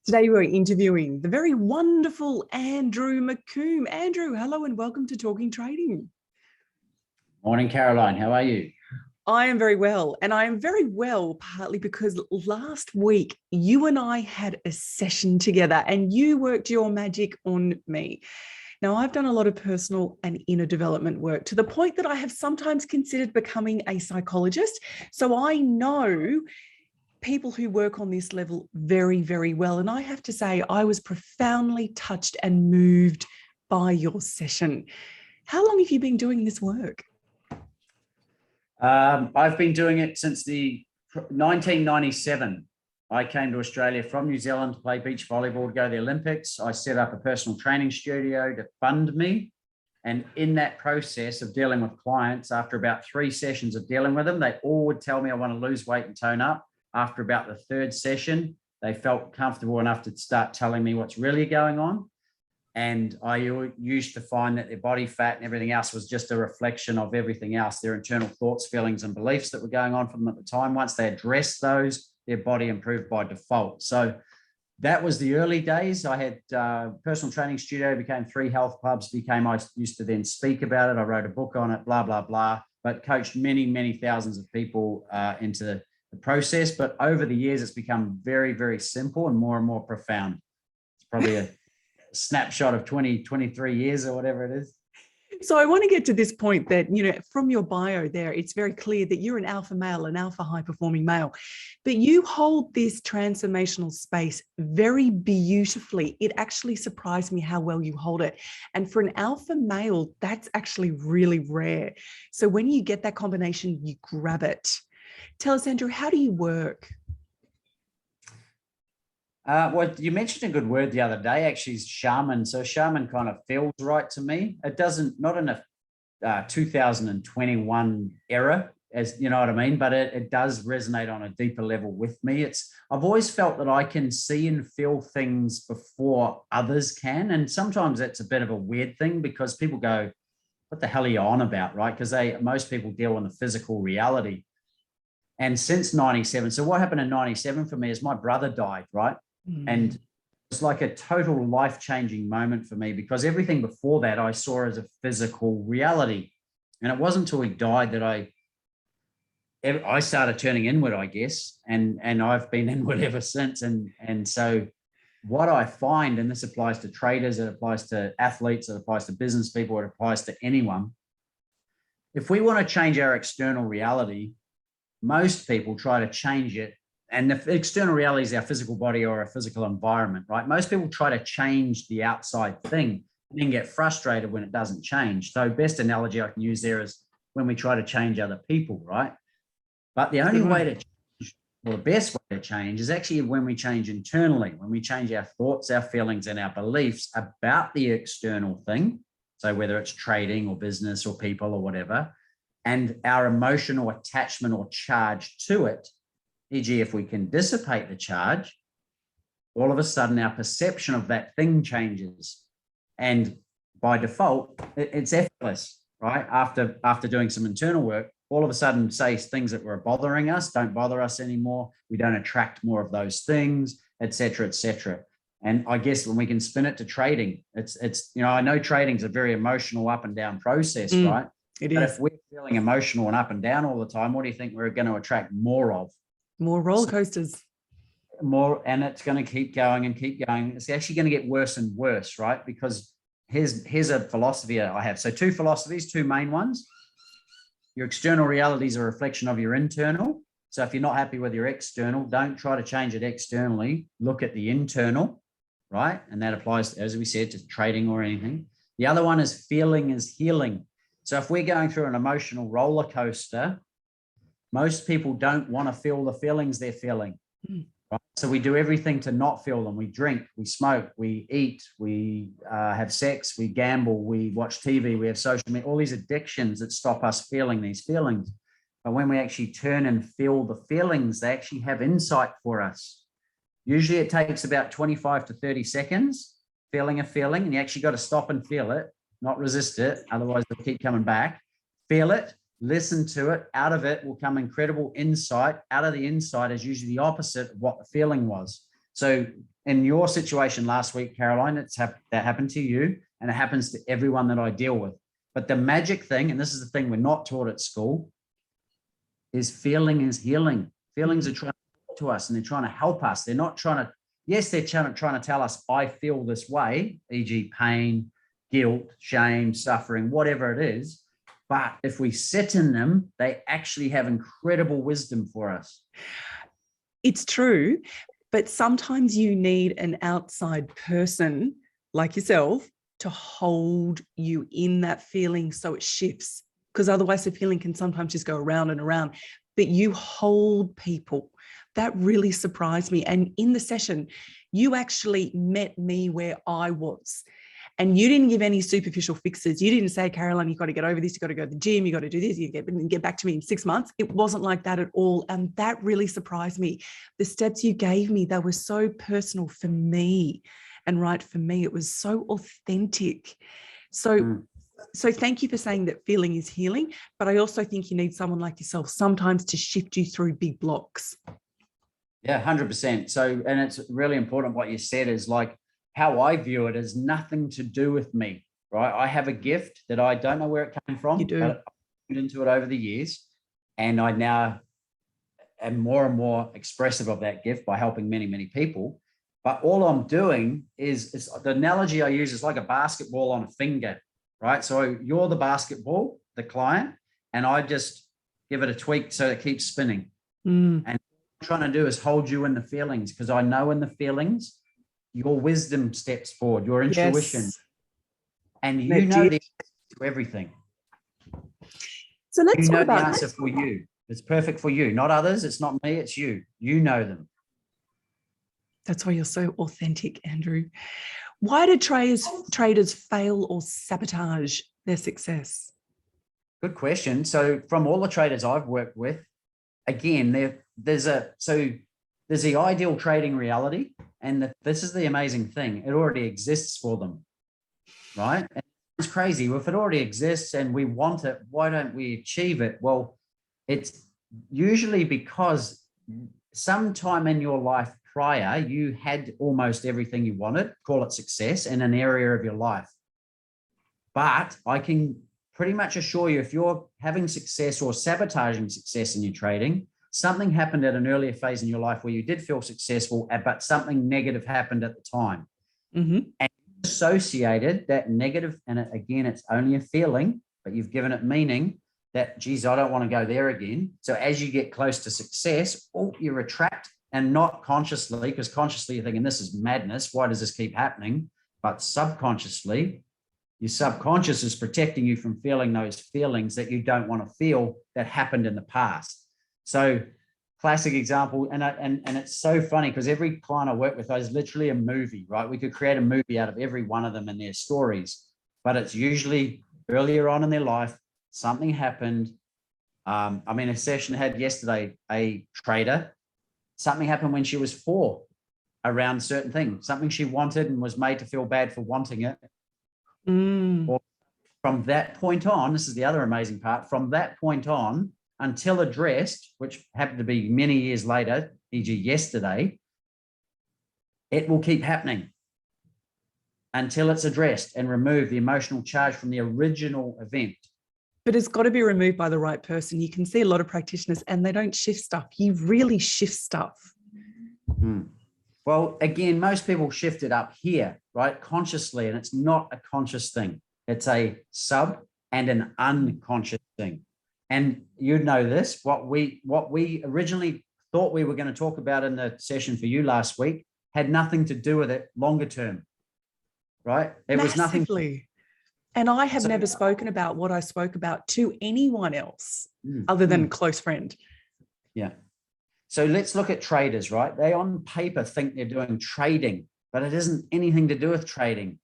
Today we're interviewing the very wonderful Andrew McCombe. Andrew, hello and welcome to Talking Trading. Morning, Caroline. How are you? I am very well, and I am very well partly because last week you and I had a session together and you worked your magic on me. Now, I've done a lot of personal and inner development work to the point that I have sometimes considered becoming a psychologist. So I know people who work on this level very, very well. And I have to say, I was profoundly touched and moved by your session. How long have you been doing this work? I've been doing it since the 1997. I came to Australia from New Zealand to play beach volleyball to go to the Olympics. I set up a personal training studio to fund me. And in that process of dealing with clients, after about 3 sessions of dealing with them, they all would tell me I want to lose weight and tone up. After about the 3rd session, they felt comfortable enough to start telling me what's really going on. And I used to find that their body fat and everything else was just a reflection of everything else, their internal thoughts, feelings, and beliefs that were going on for them at the time. Once they addressed those, their body improved by default. So that was the early days. I had personal training studio, became 3 health clubs, I used to then speak about it. I wrote a book on it, blah, blah, blah, but coached many, many thousands of people into the process. But over the years, it's become very, very simple and more profound. It's probably a snapshot of 23 years or whatever it is. So I want to get to this point that, from your bio there, it's very clear that you're an alpha male, an alpha high performing male, but you hold this transformational space very beautifully. It actually surprised me how well you hold it. And for an alpha male, that's actually really rare. So when you get that combination, you grab it. Tell us, Andrew, how do you work? Well, you mentioned a good word the other day, actually, is shaman. So shaman kind of feels right to me. It doesn't, not in a 2021 era, as you know what I mean, but it does resonate on a deeper level with me. I've always felt that I can see and feel things before others can. And sometimes that's a bit of a weird thing because people go, what the hell are you on about, right? Because most people deal in the physical reality. And since 97, so what happened in 97 for me is my brother died, right? And it's like a total life-changing moment for me because everything before that I saw as a physical reality. And it wasn't until he died that I started turning inward, I guess, and I've been inward ever since. And so what I find, and this applies to traders, it applies to athletes, it applies to business people, it applies to anyone. If we want to change our external reality, most people try to change it. And the external reality is our physical body or our physical environment, right? Most people try to change the outside thing and then get frustrated when it doesn't change. So best analogy I can use there is when we try to change other people, right? But the only way to change, or the best way to change, is actually when we change internally, when we change our thoughts, our feelings, and our beliefs about the external thing. So whether it's trading or business or people or whatever, and our emotional attachment or charge to it, e.g., if we can dissipate the charge, all of a sudden our perception of that thing changes. And by default, it's effortless, right? After doing some internal work, all of a sudden, say things that were bothering us don't bother us anymore. We don't attract more of those things, et cetera, et cetera. And I guess when we can spin it to trading, it's I know trading is a very emotional up and down process, right? But if we're feeling emotional and up and down all the time, what do you think we're going to attract more of? More roller coasters. More, and it's going to keep going and keep going. It's actually going to get worse and worse, right? Because here's a philosophy I have. So 2 philosophies, 2 main ones. Your external reality is a reflection of your internal. So if you're not happy with your external, don't try to change it externally. Look at the internal, right? And that applies, as we said, to trading or anything. The other one is feeling is healing. So if we're going through an emotional roller coaster, most people don't want to feel the feelings they're feeling. Right? So we do everything to not feel them. We drink, we smoke, we eat, we have sex, we gamble, we watch TV, we have social media, all these addictions that stop us feeling these feelings. But when we actually turn and feel the feelings, they actually have insight for us. Usually it takes about 25 to 30 seconds, feeling a feeling, and you actually got to stop and feel it, not resist it. Otherwise they'll keep coming back. Feel it, listen to it. Out of it will come incredible insight. Out of the insight is usually the opposite of what the feeling was. So in your situation last week, Caroline, that happened to you, and it happens to everyone that I deal with. But the magic thing, and this is the thing we're not taught at school, is feeling is healing. Feelings are trying to talk to us, and they're trying to help us. They're not trying to, yes, they're trying to tell us, I feel this way, e.g. pain, guilt, shame, suffering, whatever it is. But if we sit in them, they actually have incredible wisdom for us. It's true, but sometimes you need an outside person like yourself to hold you in that feeling so it shifts, because otherwise the feeling can sometimes just go around and around. But you hold people. That really surprised me. And in the session, you actually met me where I was. And you didn't give any superficial fixes. You didn't say, Caroline, you've got to get over this. You've got to go to the gym. You've got to do this. You get back to me in 6 months. It wasn't like that at all. And that really surprised me. The steps you gave me, they were so personal for me and right for me. It was so authentic. So thank you for saying that feeling is healing. But I also think you need someone like yourself sometimes to shift you through big blocks. Yeah, 100%. So, and it's really important what you said is like, how I view it is nothing to do with me, right? I have a gift that I don't know where it came from. You do. But I put into it over the years. And I now am more and more expressive of that gift by helping many, many people. But all I'm doing is the analogy I use is like a basketball on a finger, right? So you're the basketball, the client, and I just give it a tweak so it keeps spinning. And what I'm trying to do is hold you in the feelings, because I know in the feelings, your wisdom steps forward, your intuition, yes. and you know the answer to everything. So let's talk about the answer for you. It's perfect for you, not others. It's not me, it's you. You know them. That's why you're so authentic, Andrew. Why do traders fail or sabotage their success? Good question. So from all the traders I've worked with, again, there's the ideal trading reality. And this is the amazing thing. It already exists for them, right? And it's crazy. If it already exists and we want it, why don't we achieve it? Well, it's usually because sometime in your life prior, you had almost everything you wanted, call it success, in an area of your life. But I can pretty much assure you, if you're having success or sabotaging success in your trading, something happened at an earlier phase in your life where you did feel successful, but something negative happened at the time. And associated that negative, and again, it's only a feeling, but you've given it meaning that, geez, I don't want to go there again. So as you get close to success, you retract, and not consciously, because consciously you're thinking, this is madness. Why does this keep happening? But subconsciously, your subconscious is protecting you from feeling those feelings that you don't want to feel that happened in the past. So classic example, and it's so funny because every client I work with is literally a movie, right? We could create a movie out of every one of them and their stories, but it's usually earlier on in their life, something happened. A session I had yesterday, a trader, something happened when she was 4 around certain things, something she wanted and was made to feel bad for wanting it. Or from that point on, this is the other amazing part, from that point on, until addressed, which happened to be many years later, e.g. yesterday, it will keep happening until it's addressed and remove the emotional charge from the original event. But it's got to be removed by the right person. You can see a lot of practitioners and they don't shift stuff. You really shift stuff. Well, again, most people shift it up here, right? Consciously, and it's not a conscious thing. It's a sub and an unconscious thing. And you know this, what we originally thought we were going to talk about in the session for you last week had nothing to do with it longer term, right? It was nothing. And I have never spoken about what I spoke about to anyone else other than a close friend. Yeah. So let's look at traders, right? They on paper think they're doing trading, but it isn't anything to do with trading.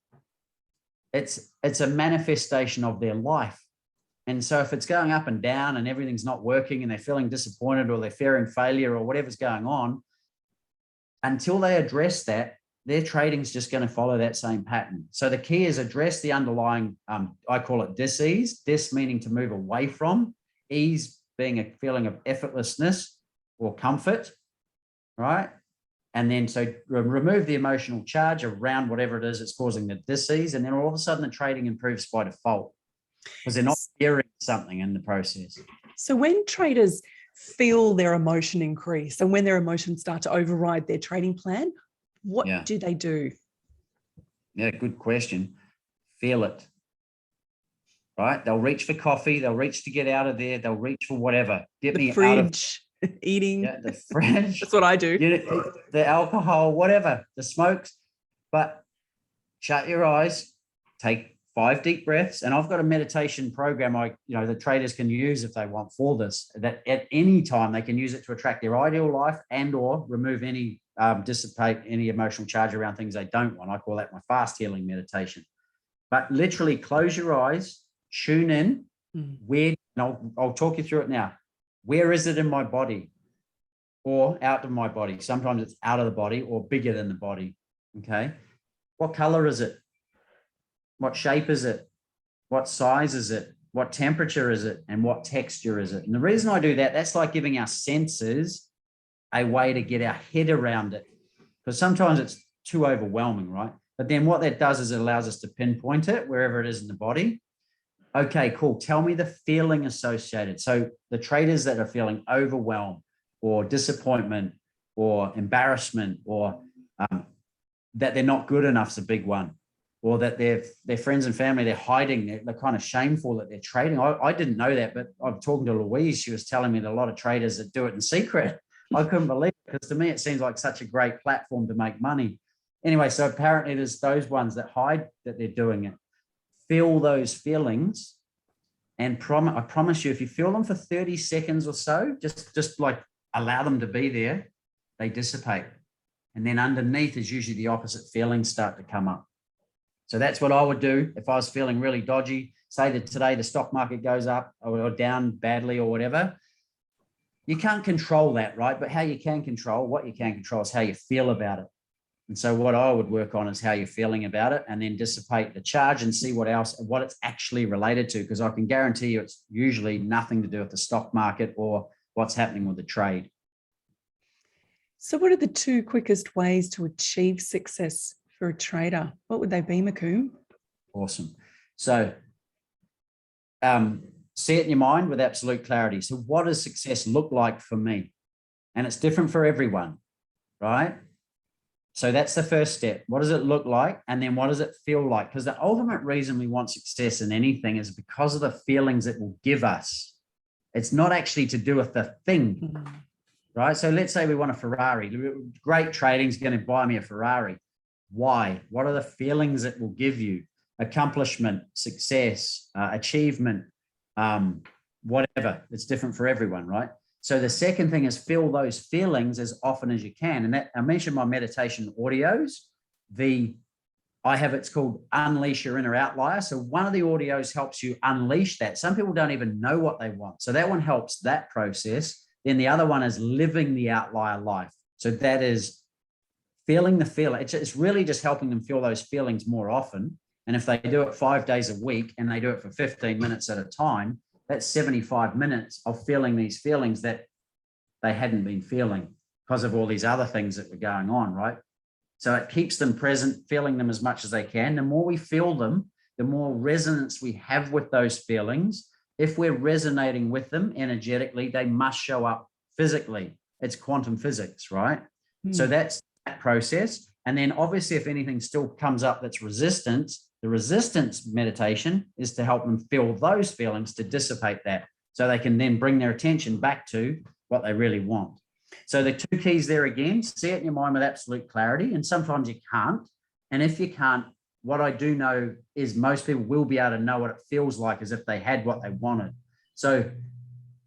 It's a manifestation of their life. And so if it's going up and down and everything's not working and they're feeling disappointed or they're fearing failure or whatever's going on, until they address that, their trading's just going to follow that same pattern. So the key is address the underlying, I call it dis-ease, dis meaning to move away from, ease being a feeling of effortlessness or comfort, right? And then so remove the emotional charge around whatever it is that's causing the disease. And then all of a sudden the trading improves by default because they're not fearing something in the process. So when traders feel their emotion increase and when their emotions start to override their trading plan, what do they do? Yeah, good question. Feel it. Right? They'll reach for coffee. They'll reach to get out of there. They'll reach for whatever. Get the me fridge, out of eating. Yeah, the fridge. That's what I do. The alcohol, whatever, the smokes. But shut your eyes, take 5 deep breaths. And I've got a meditation program the traders can use if they want for this, that at any time they can use it to attract their ideal life and or remove any, dissipate any emotional charge around things they don't want. I call that my fast healing meditation. But literally close your eyes, tune in, where, and I'll talk you through it now. Where is it in my body or out of my body? Sometimes it's out of the body or bigger than the body. Okay. What color is it? What shape is it? What size is it? What temperature is it? And what texture is it? And the reason I do that, that's like giving our senses a way to get our head around it. Because sometimes it's too overwhelming, right? But then what that does is it allows us to pinpoint it wherever it is in the body. Okay, cool. Tell me the feeling associated. So the traders that are feeling overwhelmed or disappointment or embarrassment or that they're not good enough is a big one, or that their friends and family, they're hiding, they're kind of shameful that they're trading. I didn't know that, but I'm talking to Louise. She was telling me that a lot of traders that do it in secret. I couldn't believe it because to me, it seems like such a great platform to make money. Anyway, so apparently there's those ones that hide that they're doing it. Feel those feelings, and I promise you, if you feel them for 30 seconds or so, just like allow them to be there, they dissipate. And then underneath is usually the opposite feelings start to come up. So that's what I would do if I was feeling really dodgy. Say that today the stock market goes up or down badly or whatever. You can't control that, right? But what you can control is how you feel about it. And so what I would work on is how you're feeling about it, and then dissipate the charge and see what it's actually related to. Because I can guarantee you it's usually nothing to do with the stock market or what's happening with the trade. So what are the 2 quickest ways to achieve success for a trader? What would they be, McCombe? Awesome. So see it in your mind with absolute clarity. So what does success look like for me? And it's different for everyone, right? So that's the first step. What does it look like? And then what does it feel like? Because the ultimate reason we want success in anything is because of the feelings it will give us. It's not actually to do with the thing, right? So let's say we want a Ferrari. Great trading is going to buy me a Ferrari. Why? What are the feelings it will give you? Accomplishment, success, achievement, whatever. It's different for everyone, right? So the second thing is feel those feelings as often as you can. And that I mentioned my meditation audios. It's called Unleash Your Inner Outlier. So one of the audios helps you unleash that. Some people don't even know what they want. So that one helps that process. Then the other one is living the outlier life. So that is feeling the feeling. It's really just helping them feel those feelings more often. And if they do it 5 days a week and they do it for 15 minutes at a time, that's 75 minutes of feeling these feelings that they hadn't been feeling because of all these other things that were going on, right? So it keeps them present, feeling them as much as they can. The more we feel them, the more resonance we have with those feelings. If we're resonating with them energetically, they must show up physically. It's quantum physics, right? So that's that process. And then obviously if anything still comes up that's resistance, the resistance meditation is to help them feel those feelings, to dissipate that, so they can then bring their attention back to what they really want. So the 2 keys there again, see it in your mind with absolute clarity. And sometimes you can't. And if you can't, what I do know is most people will be able to know what it feels like as if they had what they wanted. So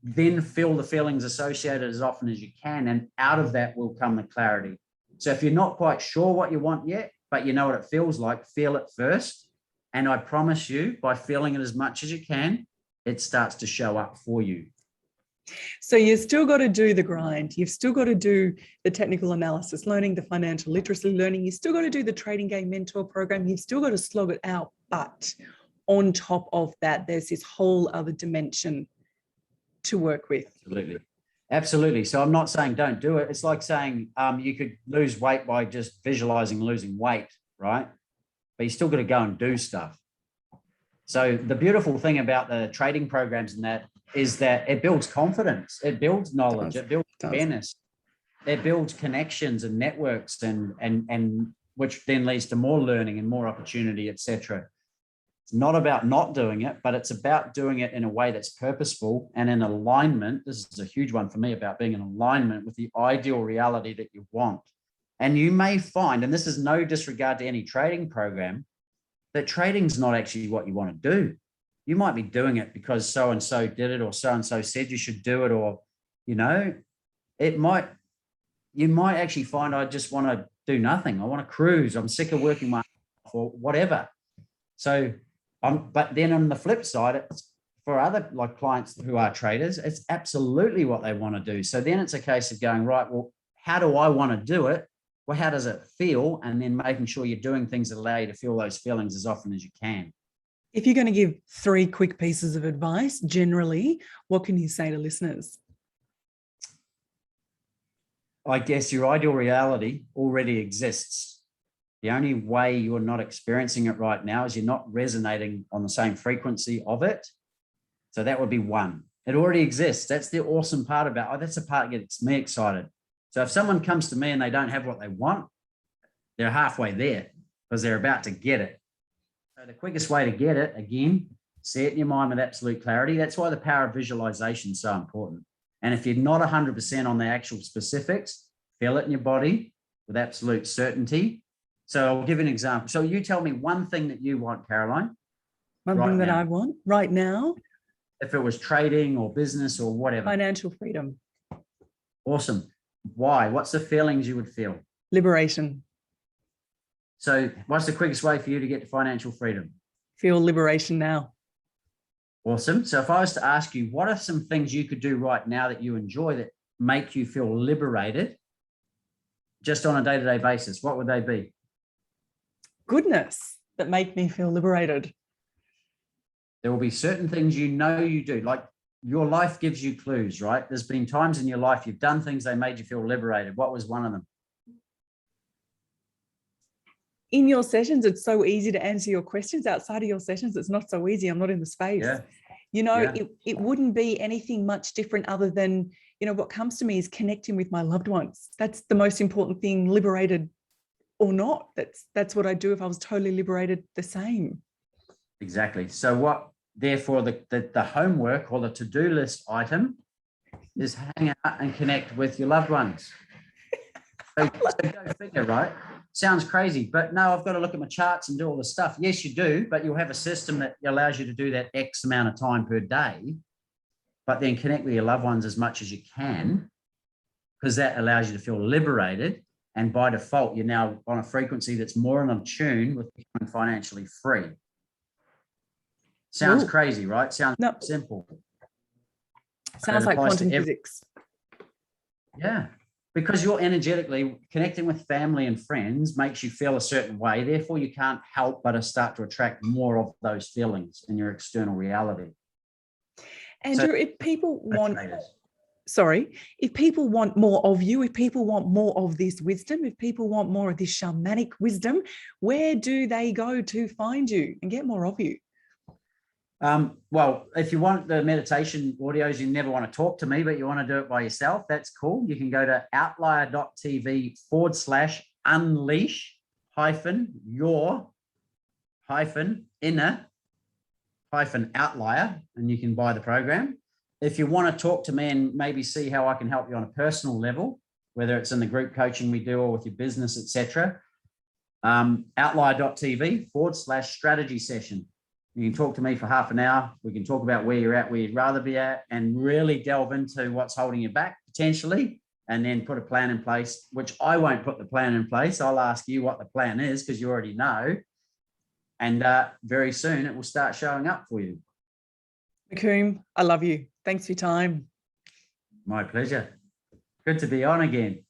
then feel the feelings associated as often as you can. And out of that will come the clarity. So if you're not quite sure what you want yet, but you know what it feels like, feel it first. And I promise you, by feeling it as much as you can, it starts to show up for you. So you've still got to do the grind. You've still got to do the technical analysis, learning the financial literacy learning. You've still got to do the trading game mentor program. You've still got to slog it out. But on top of that, there's this whole other dimension to work with. Absolutely. Absolutely. So I'm not saying don't do it. It's like saying you could lose weight by just visualizing losing weight, right? But you still got to go and do stuff. So the beautiful thing about the trading programs and that is that it builds confidence, it builds knowledge, it builds awareness, it builds connections and networks, and which then leads to more learning and more opportunity, etc. It's not about not doing it, but it's about doing it in a way that's purposeful and in alignment. This is a huge one for me, about being in alignment with the ideal reality that you want. And you may find, and this is no disregard to any trading program, that trading's not actually what you want to do. You might be doing it because so-and-so did it, or so-and-so said you should do it, or, you might actually find, I just want to do nothing. I want to cruise. I'm sick of working my or whatever. So but then on the flip side, it's for other like clients who are traders, it's absolutely what they want to do. So then it's a case of going, right, well, how do I want to do it? Well, how does it feel? And then making sure you're doing things that allow you to feel those feelings as often as you can. If you're going to give 3 quick pieces of advice, generally, what can you say to listeners? I guess your ideal reality already exists. The only way you're not experiencing it right now is you're not resonating on the same frequency of it. So that would be 1. It already exists. That's the awesome part about it. That's the part that gets me excited. So if someone comes to me and they don't have what they want, they're halfway there because they're about to get it. So the quickest way to get it, again, see it in your mind with absolute clarity. That's why the power of visualization is so important. And if you're not 100% on the actual specifics, feel it in your body with absolute certainty. So I'll give you an example. So you tell me one thing that you want, Caroline. One thing that I want right now. If it was trading or business or whatever. Financial freedom. Awesome. Why? What's the feelings you would feel? Liberation. So what's the quickest way for you to get to financial freedom? Feel liberation now. Awesome. So if I was to ask you, what are some things you could do right now that you enjoy that make you feel liberated just on a day-to-day basis? What would they be? Goodness, that make me feel liberated. There will be certain things you do, like your life gives you clues, right? There's been times in your life you've done things that made you feel liberated. What was one of them? In your sessions, it's so easy to answer your questions. Outside of your sessions, it's not so easy. I'm not in the space. Yeah. It wouldn't be anything much different other than, what comes to me is connecting with my loved ones. That's the most important thing, liberated or not. That's what I do. If I was totally liberated, the same. Exactly. So therefore, the homework or the to-do list item is hang out and connect with your loved ones. So go figure, right? Sounds crazy, but no, I've got to look at my charts and do all the stuff. Yes, you do, but you'll have a system that allows you to do that X amount of time per day, but then connect with your loved ones as much as you can, because that allows you to feel liberated. And by default, you're now on a frequency that's more in tune with becoming financially free. Sounds crazy, right? Sounds simple. Sounds like quantum physics. Yeah, because you're energetically connecting with family and friends makes you feel a certain way. Therefore, you can't help but start to attract more of those feelings in your external reality. Andrew, if people want more of you, if people want more of this wisdom, if people want more of this shamanic wisdom, where do they go to find you and get more of you? Well, if you want the meditation audios, you never want to talk to me, but you want to do it by yourself, that's cool. You can go to outlier.tv/unleash-your-inner-outlier, and you can buy the program. If you want to talk to me and maybe see how I can help you on a personal level, whether it's in the group coaching we do or with your business, etc., outlier.tv/strategy session. You can talk to me for half an hour. We can talk about where you're at, where you'd rather be at, and really delve into what's holding you back potentially, and then put a plan in place, which I won't put the plan in place. I'll ask you what the plan is because you already know. And very soon it will start showing up for you. McCombe, I love you. Thanks for your time. My pleasure. Good to be on again.